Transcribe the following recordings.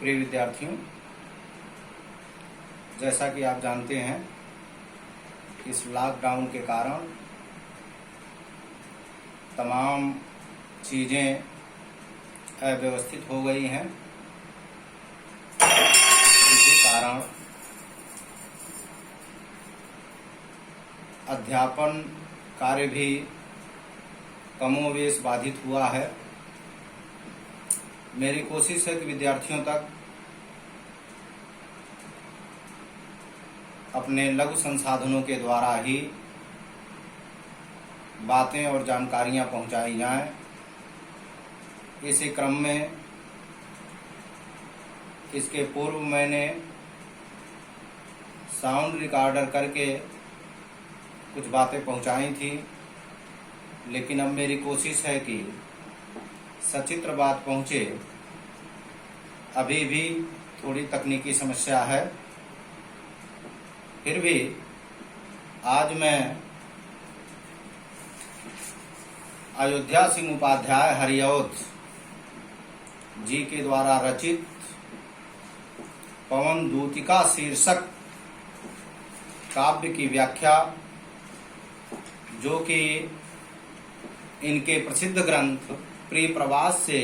प्रिय विद्यार्थियों, जैसा कि आप जानते हैं, इस लॉकडाउन के कारण तमाम चीज़ें अव्यवस्थित हो गई हैं। इसी कारण अध्यापन कार्य भी कमोवेश बाधित हुआ है। मेरी कोशिश है कि विद्यार्थियों तक अपने लघु संसाधनों के द्वारा ही बातें और जानकारियां पहुंचाई जाएं। इसी क्रम में इसके पूर्व मैंने साउंड रिकॉर्डर करके कुछ बातें पहुंचाई थी, लेकिन अब मेरी कोशिश है कि सचित्र बात पहुंचे। अभी भी थोड़ी तकनीकी समस्या है, फिर भी आज मैं अयोध्या सिंह उपाध्याय हरिऔध जी के द्वारा रचित पवन दूतिका शीर्षक काव्य की व्याख्या, जो कि इनके प्रसिद्ध ग्रंथ प्रिय प्रवास से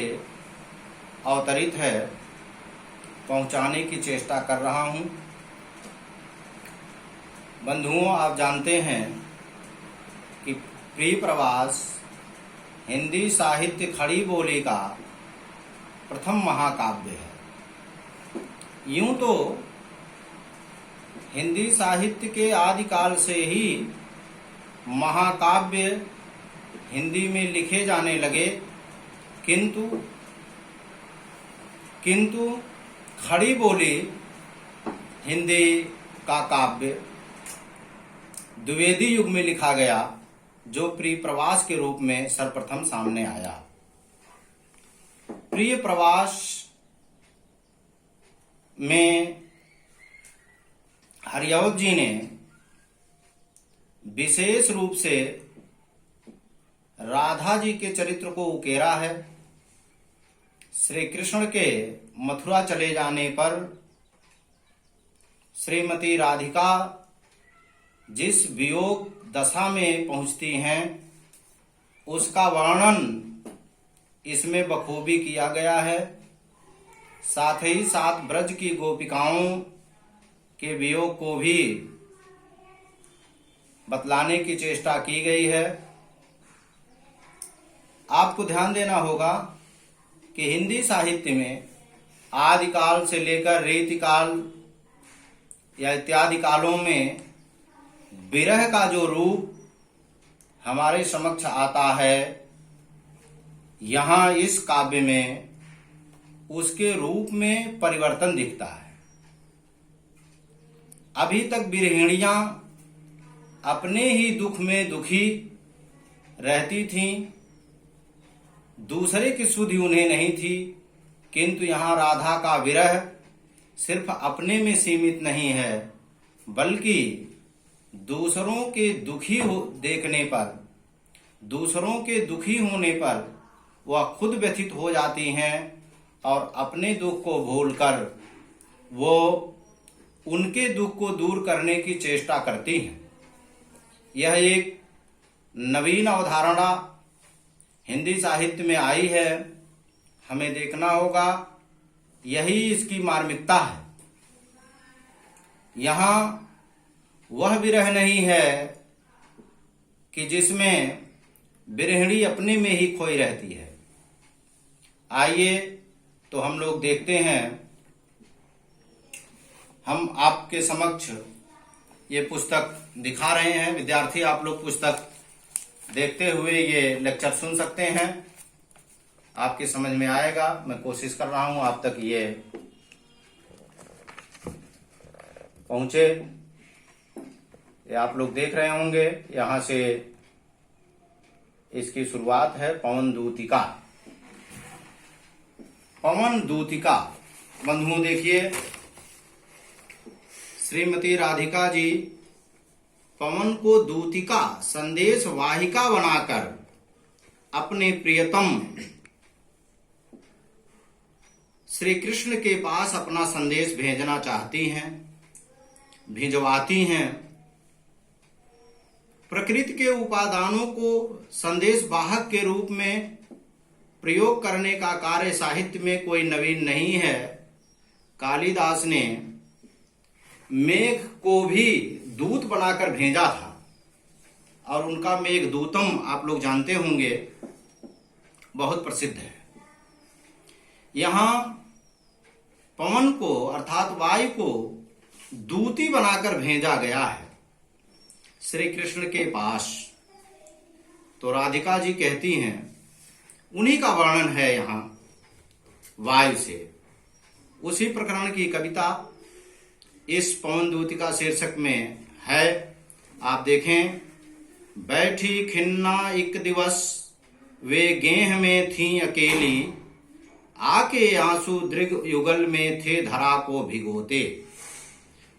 अवतरित है, पहुंचाने की चेष्टा कर रहा हूं। बंधुओं, आप जानते हैं कि प्रिय प्रवास हिंदी साहित्य खड़ी बोली का प्रथम महाकाव्य है। यूं तो हिंदी साहित्य के आदिकाल से ही महाकाव्य हिंदी में लिखे जाने लगे, किंतु खड़ी बोली हिंदी का काव्य द्विवेदी युग में लिखा गया, जो प्रिय प्रवास के रूप में सर्वप्रथम सामने आया। प्रिय प्रवास में हरिऔध जी ने विशेष रूप से राधा जी के चरित्र को उकेरा है। श्री कृष्ण के मथुरा चले जाने पर श्रीमती राधिका जिस वियोग दशा में पहुंचती हैं, उसका वर्णन इसमें बखूबी किया गया है। साथ ही साथ ब्रज की गोपिकाओं के वियोग को भी बतलाने की चेष्टा की गई है। आपको ध्यान देना होगा कि हिंदी साहित्य में आदिकाल से लेकर रीतिकाल या इत्यादि कालों में विरह का जो रूप हमारे समक्ष आता है, यहाँ इस काव्य में उसके रूप में परिवर्तन दिखता है। अभी तक विरहिणियां अपने ही दुख में दुखी रहती थीं, दूसरे की सुधि उन्हें नहीं थी, किंतु यहाँ राधा का विरह सिर्फ अपने में सीमित नहीं है, बल्कि दूसरों के दुखी देखने पर, दूसरों के दुखी होने पर वह खुद व्यथित हो जाती हैं और अपने दुख को भूलकर वो उनके दुख को दूर करने की चेष्टा करती हैं। यह एक नवीन अवधारणा हिंदी साहित्य में आई है। हमें देखना होगा, यही इसकी मार्मिकता है। यहाँ वह विरह नहीं है कि जिसमें विरहिणी अपने में ही खोई रहती है। आइए तो हम लोग देखते हैं। हम आपके समक्ष ये पुस्तक दिखा रहे हैं। विद्यार्थी, आप लोग पुस्तक देखते हुए ये लेक्चर सुन सकते हैं, आपके समझ में आएगा। मैं कोशिश कर रहा हूं आप तक ये पहुंचे। ये आप लोग देख रहे होंगे, यहां से इसकी शुरुआत है। पवन दूतिका। पवन दूतिका, बंधुओं देखिए, श्रीमती राधिका जी पवन को दूतिका संदेश वाहिका बनाकर अपने प्रियतम श्री कृष्ण के पास अपना संदेश भेजना चाहती हैं, भिजवाती हैं। प्रकृति के उपादानों को संदेश वाहक के रूप में प्रयोग करने का कार्य साहित्य में कोई नवीन नहीं है। कालिदास ने मेघ को भी दूत बनाकर भेजा था और उनका मेघदूतम आप लोग जानते होंगे, बहुत प्रसिद्ध है। यहाँ पवन को अर्थात वायु को दूती बनाकर भेजा गया है श्री कृष्ण के पास। तो राधिका जी कहती हैं, उन्हीं का वर्णन है यहाँ वायु से। उसी प्रकरण की कविता इस पवन दूतिका शीर्षक में है। आप देखें, बैठी खिन्ना एक दिवस वे गेह में थी अकेली, आके आंसू दृग युगल में थे धरा को भिगोते।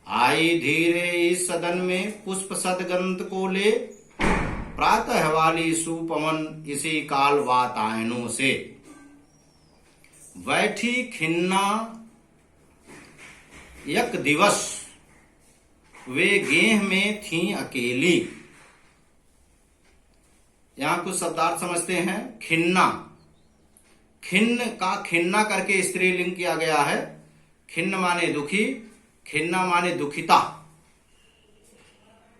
आई धीरे इस सदन में पुष्प सदगंध को ले, प्रातः वाली सुपवन इसी काल वातायनों से। बैठी खिन्ना एक दिवस वे गेह में थी अकेली। यहां कुछ शब्दार्थ समझते हैं। खिन्ना, खिन्न का खिन्ना करके स्त्रीलिंग किया गया है। खिन्न माने दुखी, खिन्ना माने दुखिता।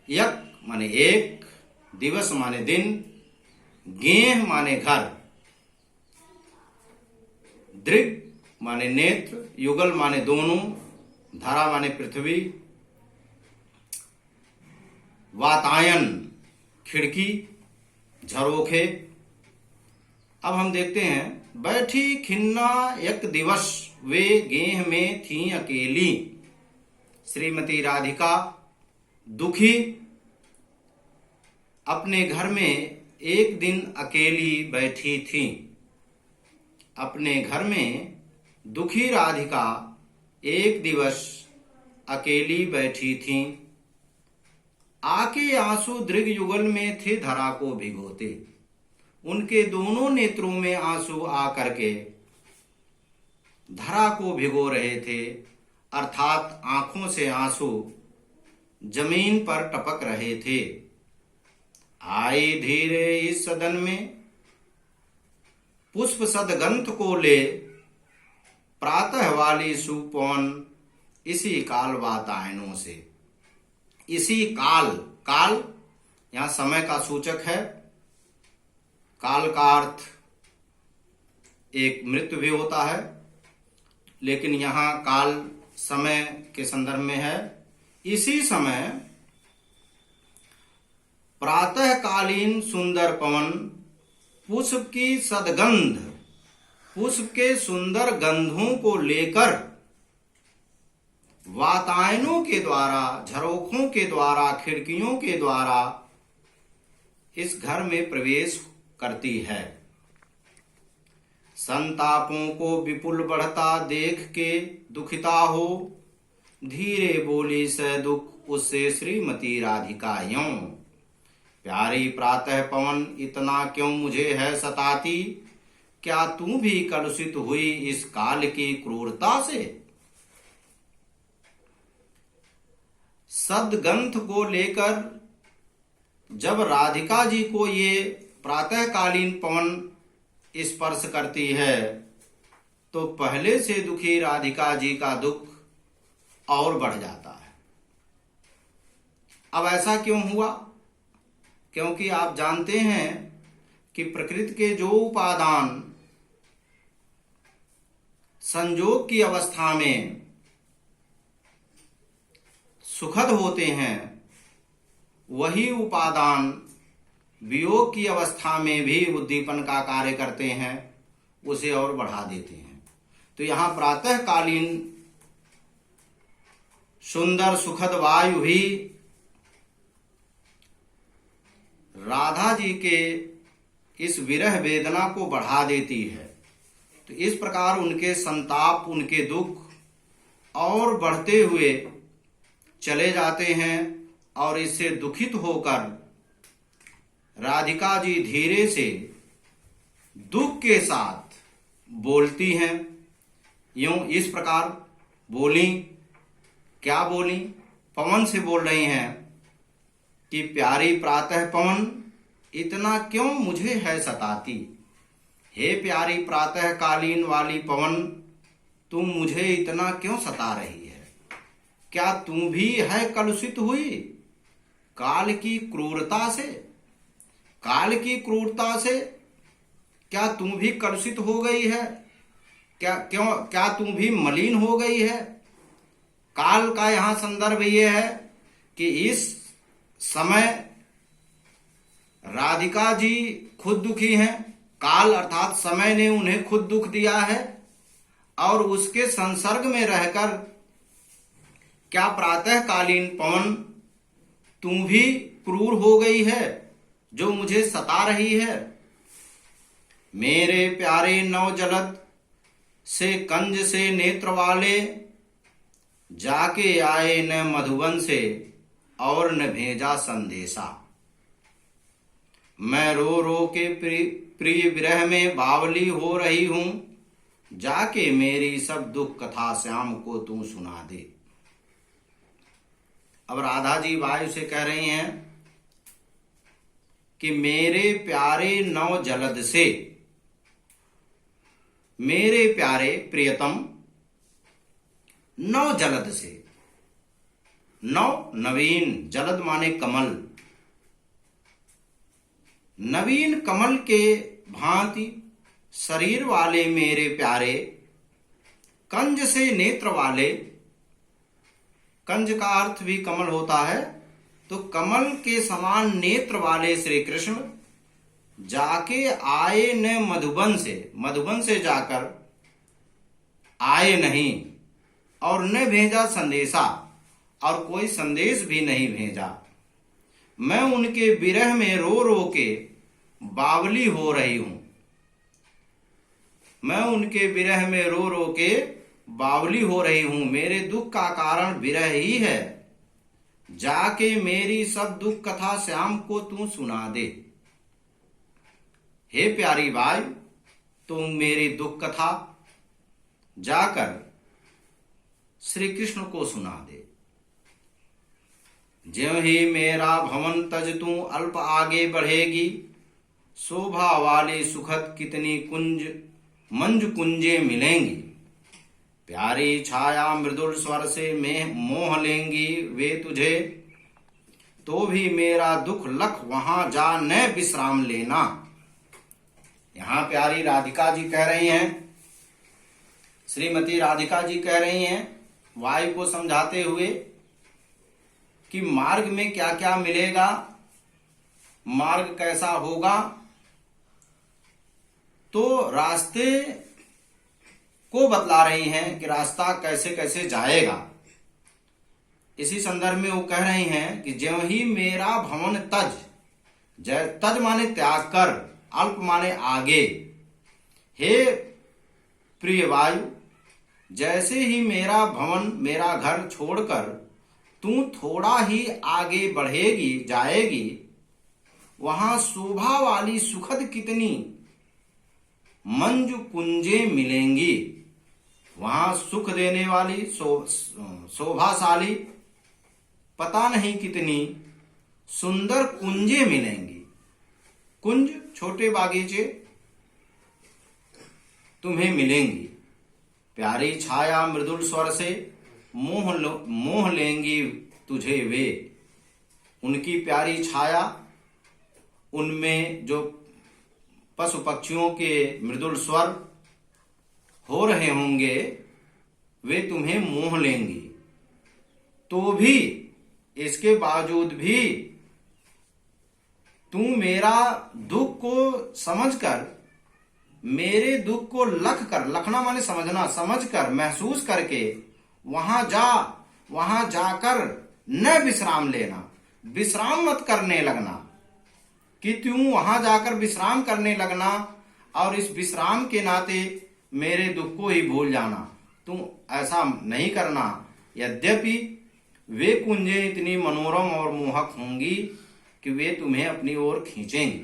यक माने एक, दिवस माने दिन, गेह माने घर, दृग माने नेत्र, युगल माने दोनों, धरा माने पृथ्वी, वातायन खिड़की, झरोखे। अब हम देखते हैं, बैठी खिन्ना एक दिवस वे गेह में थी अकेली। श्रीमती राधिका दुखी अपने घर में एक दिन अकेली बैठी थी। अपने घर में दुखी राधिका एक दिवस अकेली बैठी थी। आके आंसू दृग युगल में थे धरा को भिगोते। उनके दोनों नेत्रों में आंसू आकर के धरा को भिगो रहे थे, अर्थात आंखों से आंसू जमीन पर टपक रहे थे। आई धीरे इस सदन में पुष्प सदगंध को ले, प्रातः वाली सुपवन इसी काल वातायनों से। इसी काल, काल यहां समय का सूचक है। काल का अर्थ एक मृत्यु भी होता है, लेकिन यहां काल समय के संदर्भ में है। इसी समय प्रातःकालीन सुंदर पवन पुष्प की सदगंध, पुष्प के सुंदर गंधों को लेकर वातायनों के द्वारा, झरोखों के द्वारा, खिड़कियों के द्वारा इस घर में प्रवेश करती है। संतापों को विपुल बढ़ता देख के दुखिता हो, धीरे बोली स दुख उससे श्रीमती राधिका यूं। प्यारी प्रातः पवन इतना क्यों मुझे है सताती, क्या तू भी कलुषित हुई इस काल की क्रूरता से। सदगंध को लेकर जब राधिका जी को ये प्रातःकालीन पवन स्पर्श करती है, तो पहले से दुखी राधिका जी का दुख और बढ़ जाता है। अब ऐसा क्यों हुआ? क्योंकि आप जानते हैं कि प्रकृति के जो उपादान संयोग की अवस्था में सुखद होते हैं, वही उपादान वियोग की अवस्था में भी उद्दीपन का कार्य करते हैं, उसे और बढ़ा देते हैं। तो यहां प्रातःकालीन सुंदर सुखद वायु भी राधा जी के इस विरह वेदना को बढ़ा देती है। तो इस प्रकार उनके संताप, उनके दुख और बढ़ते हुए चले जाते हैं और इससे दुखित होकर राधिका जी धीरे से दुख के साथ बोलती हैं। यूं इस प्रकार बोली। क्या बोली? पवन से बोल रही हैं कि प्यारी प्रातः पवन, इतना क्यों मुझे है सताती। हे प्यारी प्रातः कालीन वाली पवन, तुम मुझे इतना क्यों सता रही है? क्या तुम भी है कलुषित हुई काल की क्रूरता से? काल की क्रूरता से क्या तुम भी कलुषित हो गई है? क्या तुम भी मलिन हो गई है? काल का यहां संदर्भ यह है कि इस समय राधिका जी खुद दुखी हैं। काल अर्थात समय ने उन्हें खुद दुख दिया है और उसके संसर्ग में रहकर क्या प्रातःकालीन पवन तुम भी क्रूर हो गई है जो मुझे सता रही है? मेरे प्यारे नवजलद से कंज से नेत्र वाले, जाके आए न मधुबन से और न भेजा संदेशा। मैं रो रो के प्रिय विरह में बावली हो रही हूं, जाके मेरी सब दुख कथा श्याम को तू सुना दे। अब राधा जी वायु से कह रही हैं कि मेरे प्यारे नव जलद से, मेरे प्यारे प्रियतम नव जलद से, नव नवीन, जलद माने कमल, नवीन कमल के भांति शरीर वाले मेरे प्यारे, कंज से नेत्र वाले, कंज का अर्थ भी कमल होता है, तो कमल के समान नेत्र वाले श्री कृष्ण जाके आए न मधुबन से, मधुबन से जाकर आए नहीं, और न भेजा संदेशा, और कोई संदेश भी नहीं भेजा। मैं उनके विरह में रो रो के बावली हो रही हूं, मैं उनके विरह में रो रो के बावली हो रही हूं। मेरे दुख का कारण विरह ही है, जाके मेरी सब दुख कथा श्याम को तू सुना दे। हे प्यारी बाई, तुम मेरी दुख कथा जाकर श्री कृष्ण को सुना दे। ज्यों ही मेरा भवन तज तू अल्प आगे बढ़ेगी, शोभा वाली सुखद कितनी कुंज मंज कुंजे मिलेंगी। प्यारी छाया मृदुल स्वर से में मोह लेंगी वे तुझे, तो भी मेरा दुख लख वहां जा न विश्राम लेना। यहां प्यारी राधिका जी कह रही हैं, श्रीमती राधिका जी कह रही हैं वायु को समझाते हुए कि मार्ग में क्या क्या मिलेगा, मार्ग कैसा होगा, तो रास्ते को बतला रही हैं कि रास्ता कैसे कैसे जाएगा। इसी संदर्भ में वो कह रही हैं कि ज्यों ही मेरा भवन तज, तज माने त्याग कर, अल्प माने आगे। हे प्रिय वायु, जैसे ही मेरा भवन, मेरा घर छोड़कर तू थोड़ा ही आगे बढ़ेगी, जाएगी, वहां शोभा वाली सुखद कितनी मंजु कुंजे मिलेंगी। वहां सुख देने वाली, शोभाशाली, पता नहीं कितनी सुंदर कुंजे मिलेंगी। कुंज छोटे बागीचे तुम्हें मिलेंगी। प्यारी छाया मृदुल स्वर से मोह लेंगी तुझे वे। उनकी प्यारी छाया, उनमें जो पशु पक्षियों के मृदुल स्वर हो रहे होंगे, वे तुम्हें मोह लेंगी। तो भी, इसके बावजूद भी तू मेरा दुख को समझकर, मेरे दुख को लख कर, लखना माने समझना, समझकर, महसूस करके वहां जाकर न विश्राम लेना, विश्राम मत करने लगना, कि तू वहां जाकर विश्राम करने लगना और इस विश्राम के नाते मेरे दुख को ही भूल जाना। तू ऐसा नहीं करना। यद्यपि वे कुंजें इतनी मनोरम और मोहक होंगी कि वे तुम्हें अपनी ओर खींचेंगी।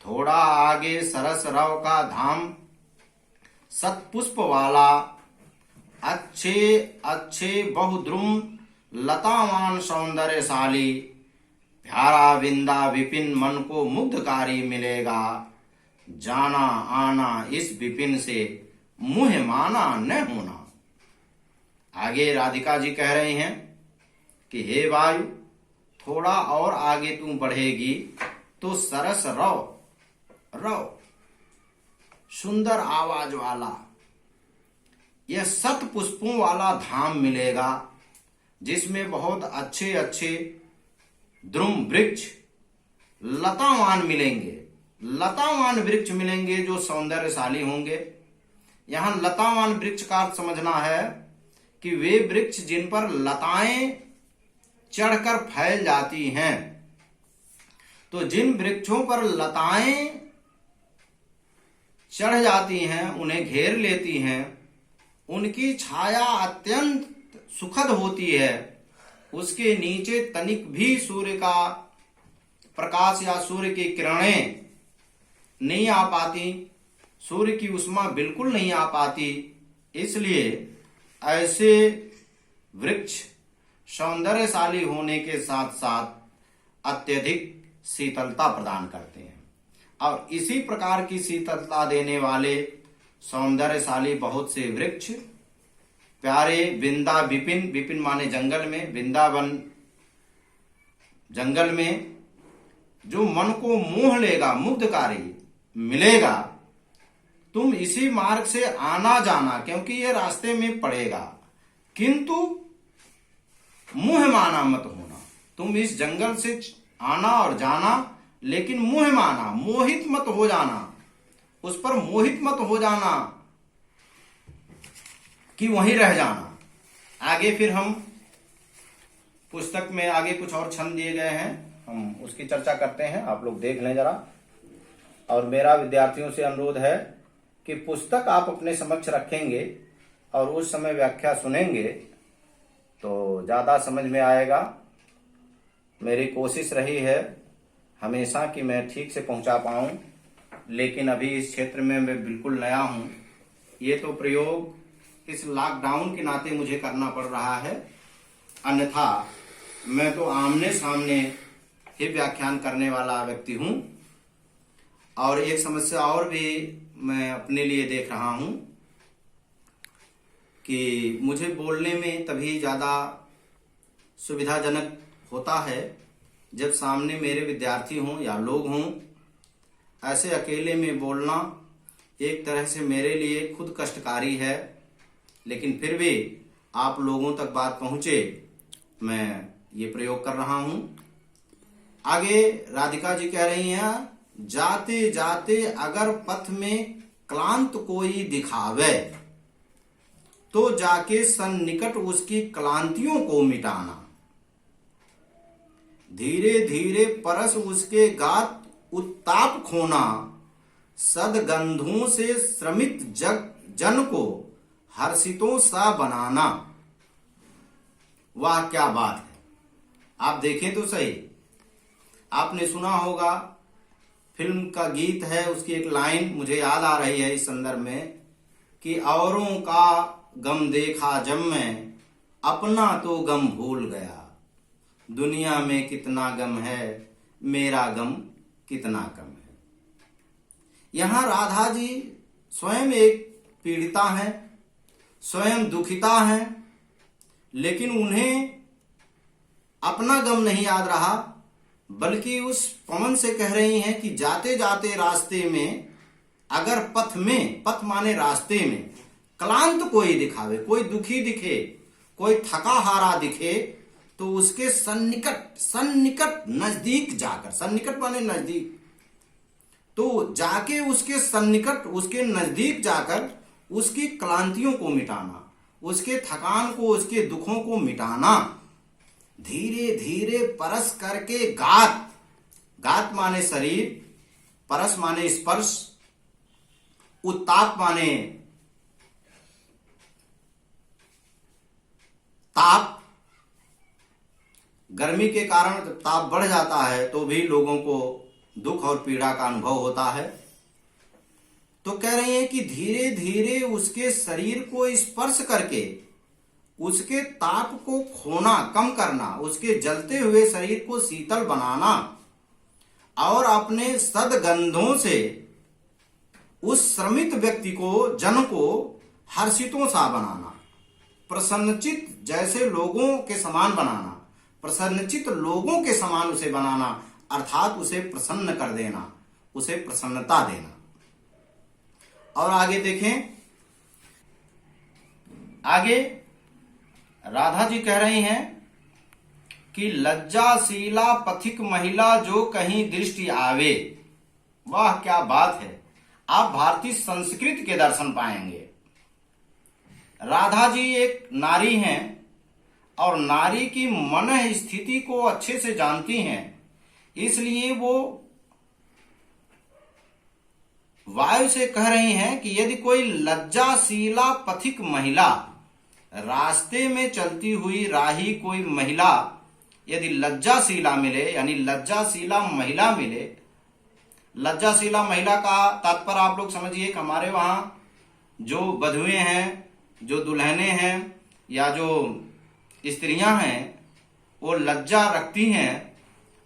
थोड़ा आगे सरस रव का धाम, सतपुष्प वाला अच्छे अच्छे बहुद्रुम लतावान सौंदर्यशाली प्यारा बिंदा विपिन मन को मुग्धकारी मिलेगा। जाना आना इस विपिन से मुँह माना न होना। आगे राधिका जी कह रही हैं कि हे वायु, थोड़ा और आगे तू बढ़ेगी तो सरस रव रव सुंदर आवाज वाला यह सत पुष्पों वाला धाम मिलेगा, जिसमें बहुत अच्छे अच्छे द्रुम वृक्ष लतावान मिलेंगे। लतावान वृक्ष मिलेंगे जो सौंदर्यशाली होंगे। यहां लतावान वृक्ष का अर्थ समझना है कि वे वृक्ष जिन पर लताएं चढ़कर फैल जाती हैं। तो जिन वृक्षों पर लताएं चढ़ जाती हैं, उन्हें घेर लेती हैं, उनकी छाया अत्यंत सुखद होती है। उसके नीचे तनिक भी सूर्य का प्रकाश या सूर्य की किरणें नहीं आ पाती, सूर्य की उष्मा बिल्कुल नहीं आ पाती। इसलिए ऐसे वृक्ष सौंदर्यशाली होने के साथ साथ अत्यधिक शीतलता प्रदान करते हैं। और इसी प्रकार की शीतलता देने वाले सौंदर्यशाली बहुत से वृक्ष प्यारे बिंदा विपिन, विपिन माने जंगल में, वृंदावन जंगल में, जो मन को मोह लेगा, मुग्धकारी मिलेगा। तुम इसी मार्ग से आना जाना, क्योंकि ये रास्ते में पड़ेगा, किंतु मुंह माना मत होना। तुम इस जंगल से आना और जाना, लेकिन मुंह माना, मोहित मत हो जाना, उस पर मोहित मत हो जाना कि वहीं रह जाना। आगे फिर हम पुस्तक में आगे कुछ और छंद दिए गए हैं, हम उसकी चर्चा करते हैं, आप लोग देख लें जरा। और मेरा विद्यार्थियों से अनुरोध है कि पुस्तक आप अपने समक्ष रखेंगे और उस समय व्याख्या सुनेंगे तो ज्यादा समझ में आएगा। मेरी कोशिश रही है हमेशा कि मैं ठीक से पहुंचा पाऊं, लेकिन अभी इस क्षेत्र में मैं बिल्कुल नया हूं। ये तो प्रयोग इस लॉकडाउन के नाते मुझे करना पड़ रहा है, अन्यथा मैं तो आमने सामने ही व्याख्यान करने वाला व्यक्ति हूं। और एक समस्या और भी मैं अपने लिए देख रहा हूं कि मुझे बोलने में तभी ज्यादा सुविधाजनक होता है जब सामने मेरे विद्यार्थी हों या लोग हों। ऐसे अकेले में बोलना एक तरह से मेरे लिए खुद कष्टकारी है, लेकिन फिर भी आप लोगों तक बात पहुंचे, मैं ये प्रयोग कर रहा हूं। आगे राधिका जी कह रही हैं, जाते जाते अगर पथ में क्लांत कोई दिखावे, तो जाके सन्निकट उसकी क्लांतियों को मिटाना। धीरे धीरे परस उसके गात उत्ताप खोना, सदगंधों से श्रमित जन को हर्षितों सा बनाना। वाह क्या बात है! आप देखें तो सही, आपने सुना होगा, फिल्म का गीत है, उसकी एक लाइन मुझे याद आ रही है इस संदर्भ में कि औरों का गम देखा जब मैं, अपना तो गम भूल गया। दुनिया में कितना गम है, मेरा गम कितना कम है। यहां राधा जी स्वयं एक पीड़िता हैं, स्वयं दुखिता हैं, लेकिन उन्हें अपना गम नहीं याद रहा, बल्कि उस पवन से कह रही हैं कि जाते जाते रास्ते में अगर पथ में, पथ माने रास्ते में, क्लांत कोई दिखावे, कोई दुखी दिखे, कोई थका हारा दिखे, तो उसके सन्निकट, सन्निकट नजदीक जाकर, सन्निकट माने नजदीक, तो जाके उसके सन्निकट, उसके नजदीक जाकर उसकी क्लांतियों को मिटाना, उसके थकान को, उसके दुखों को मिटाना। धीरे धीरे परस करके गात, गात माने शरीर, परस माने स्पर्श, उत्ताप माने ताप। गर्मी के कारण जब ताप बढ़ जाता है तो भी लोगों को दुख और पीड़ा का अनुभव होता है। तो कह रही हैं कि धीरे धीरे उसके शरीर को स्पर्श करके उसके ताप को खोना, कम करना, उसके जलते हुए शरीर को शीतल बनाना और अपने सद्गंधों से उस श्रमित व्यक्ति को, जन को हर्षितों सा बनाना, प्रसन्नचित जैसे लोगों के समान बनाना, प्रसन्नचित लोगों के समान उसे बनाना, अर्थात उसे प्रसन्न कर देना, उसे प्रसन्नता देना। और आगे देखें, आगे राधा जी कह रही हैं कि लज्जाशीला पथिक महिला जो कहीं दृष्टि आवे। वाह क्या बात है, आप भारतीय संस्कृति के दर्शन पाएंगे। राधा जी एक नारी हैं और नारी की मन स्थिति को अच्छे से जानती हैं, इसलिए वो वायु से कह रही हैं कि यदि कोई लज्जाशीला पथिक महिला, रास्ते में चलती हुई राही कोई महिला यदि लज्जाशीला मिले, यानी लज्जाशीला महिला मिले। लज्जाशीला महिला का तात्पर्य आप लोग समझिए कि हमारे वहां जो बधुएं हैं, जो दुल्हने हैं या जो स्त्रियां हैं, वो लज्जा रखती हैं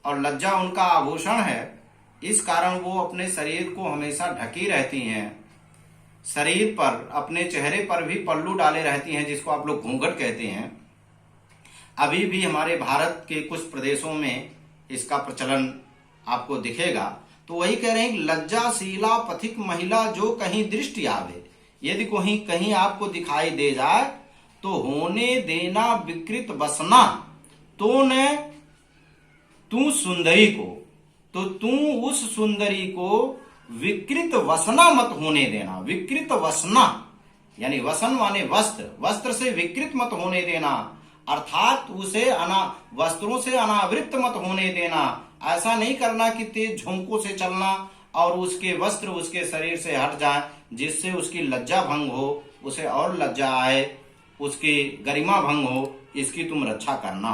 और लज्जा उनका आभूषण है। इस कारण वो अपने शरीर को हमेशा ढकी रहती हैं, शरीर पर, अपने चेहरे पर भी पल्लू डाले रहती हैं, जिसको आप लोग घूंघट कहते हैं। अभी भी हमारे भारत के कुछ प्रदेशों में इसका प्रचलन आपको दिखेगा। तो वही कह रहे हैं, लज्जाशीला पथिक महिला जो कहीं दृष्टि आवे, यदि कोई कहीं आपको दिखाई दे जाए तो होने देना विकृत बसना, तो न तू सुंदरी को, तो तू उस सुंदरी को विकृत वसना मत होने देना। विकृत वसना यानी वसन माने वस्त्र, वस्त्र से विकृत मत होने देना, अर्थात उसे वस्त्रों से अनावृत मत होने देना। ऐसा नहीं करना कि तेज झोंकों से चलना और उसके वस्त्र उसके शरीर से हट जाए, जिससे उसकी लज्जा भंग हो, उसे और लज्जा आए, उसकी गरिमा भंग हो, इसकी तुम रक्षा करना।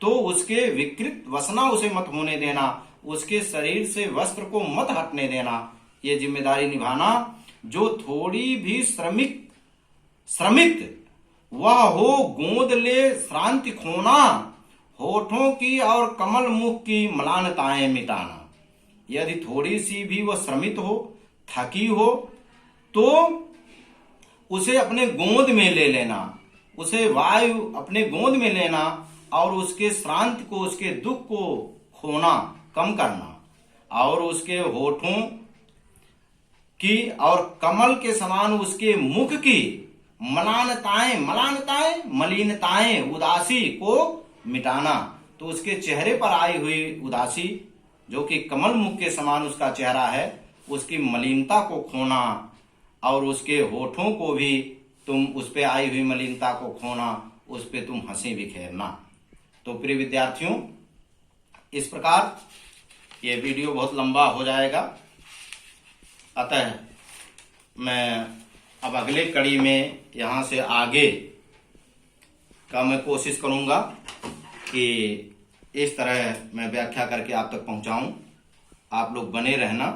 तो उसके विकृत वसना उसे मत होने देना, उसके शरीर से वस्त्र को मत हटने देना, ये जिम्मेदारी निभाना। जो थोड़ी भी श्रमित वह हो गोद ले श्रांति खोना, होठों की और कमल मुख की म्लानताएं मिटाना। यदि थोड़ी सी भी वह श्रमित हो, थकी हो, तो उसे अपने गोद में ले लेना, उसे वायु अपने गोद में लेना और उसके श्रांति को, उसके दुख को खोना, कम करना, और उसके होठों की और कमल के समान उसके मुख की मलानताएं, मलिनताएं, उदासी को मिटाना। तो उसके चेहरे पर आई हुई उदासी, जो कि कमल मुख के समान उसका चेहरा है, उसकी मलिनता को खोना और उसके होठों को भी तुम, उस पे आई हुई मलिनता को खोना, उस पे तुम हंसी बिखेरना। तो प्रिय विद्यार्थियों, इस प्रकार ये वीडियो बहुत लंबा हो जाएगा, अतः मैं अब अगले कड़ी में यहाँ से आगे का मैं कोशिश करूंगा कि इस तरह मैं व्याख्या करके आप तक पहुंचाऊं। आप लोग बने रहना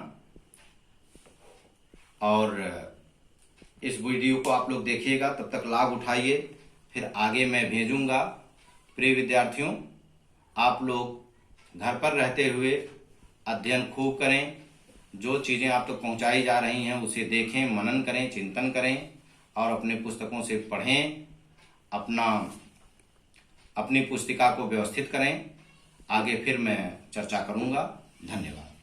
और इस वीडियो को आप लोग देखिएगा, तब तक लाभ उठाइए, फिर आगे मैं भेजूंगा। प्रिय विद्यार्थियों, आप लोग घर पर रहते हुए अध्ययन खूब करें, जो चीजें आप तक पहुंचाई जा रही हैं उसे देखें, मनन करें, चिंतन करें और अपने पुस्तकों से पढ़ें, अपनी पुस्तिका को व्यवस्थित करें। आगे फिर मैं चर्चा करूंगा। धन्यवाद।